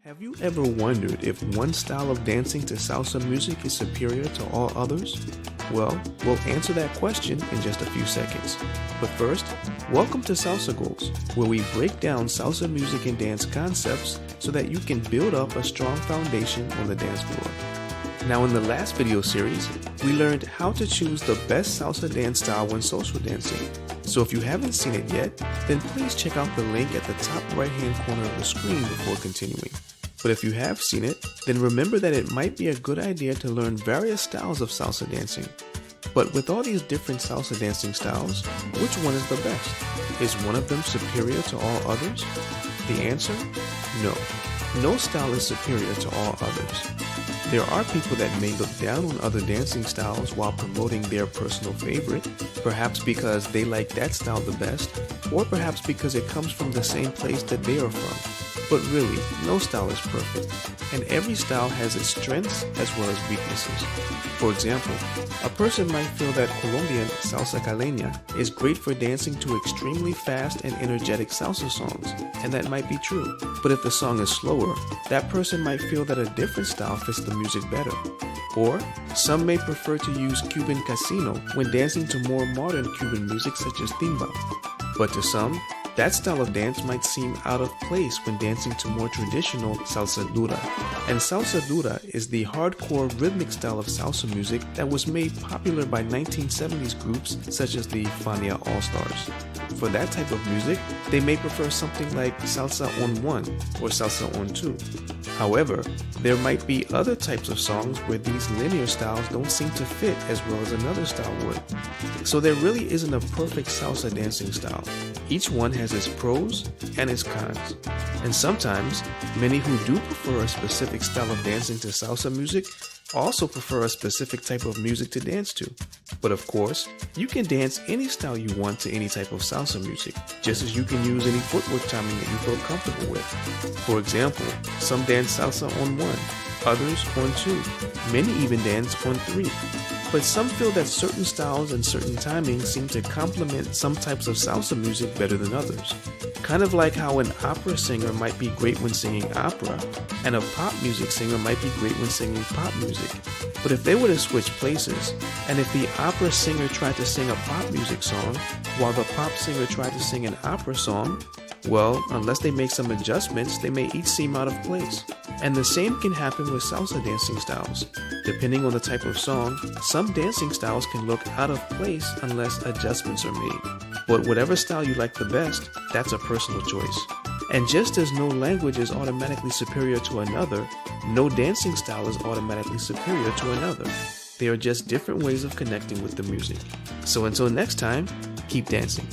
Have you ever wondered if one style of dancing to salsa music is superior to all others? Well, we'll answer that question in just a few seconds. But first, welcome to Salsa Goals, where we break down salsa music and dance concepts so that you can build up a strong foundation on the dance floor. Now, in the last video series, we learned how to choose the best salsa dance style when social dancing. So if you haven't seen it yet, then please check out the link at the top right-hand corner of the screen before continuing. But if you have seen it, then remember that it might be a good idea to learn various styles of salsa dancing. But with all these different salsa dancing styles, which one is the best? Is one of them superior to all others? The answer? No. No style is superior to all others. There are people that may look down on other dancing styles while promoting their personal favorite, perhaps because they like that style the best, or perhaps because it comes from the same place that they are from. But really, no style is perfect, and every style has its strengths as well as weaknesses. For example, a person might feel that Colombian salsa caleña is great for dancing to extremely fast and energetic salsa songs, and that might be true. But if the song is slower, that person might feel that a different style fits the music better. Or, some may prefer to use Cuban casino when dancing to more modern Cuban music such as timba. But to some, that style of dance might seem out of place when dancing to more traditional salsa dura. And salsa dura is the hardcore rhythmic style of salsa music that was made popular by 1970s groups such as the Fania All-Stars. For that type of music, they may prefer something like salsa on 1 or salsa on 2. However, there might be other types of songs where these linear styles don't seem to fit as well as another style would. So there really isn't a perfect salsa dancing style. Each one has its pros and its cons. And sometimes, many who do prefer a specific style of dancing to salsa music also prefer a specific type of music to dance to. But of course, you can dance any style you want to any type of salsa music, just as you can use any footwork timing that you feel comfortable with. For example, some dance salsa on 1, others on 2, many even dance on 3. But some feel that certain styles and certain timings seem to complement some types of salsa music better than others. Kind of like how an opera singer might be great when singing opera, and a pop music singer might be great when singing pop music. But if they were to switch places, and if the opera singer tried to sing a pop music song, while the pop singer tried to sing an opera song, well, unless they make some adjustments, they may each seem out of place. And the same can happen with salsa dancing styles. Depending on the type of song, some dancing styles can look out of place unless adjustments are made. But whatever style you like the best, that's a personal choice. And just as no language is automatically superior to another, no dancing style is automatically superior to another. They are just different ways of connecting with the music. So until next time, keep dancing.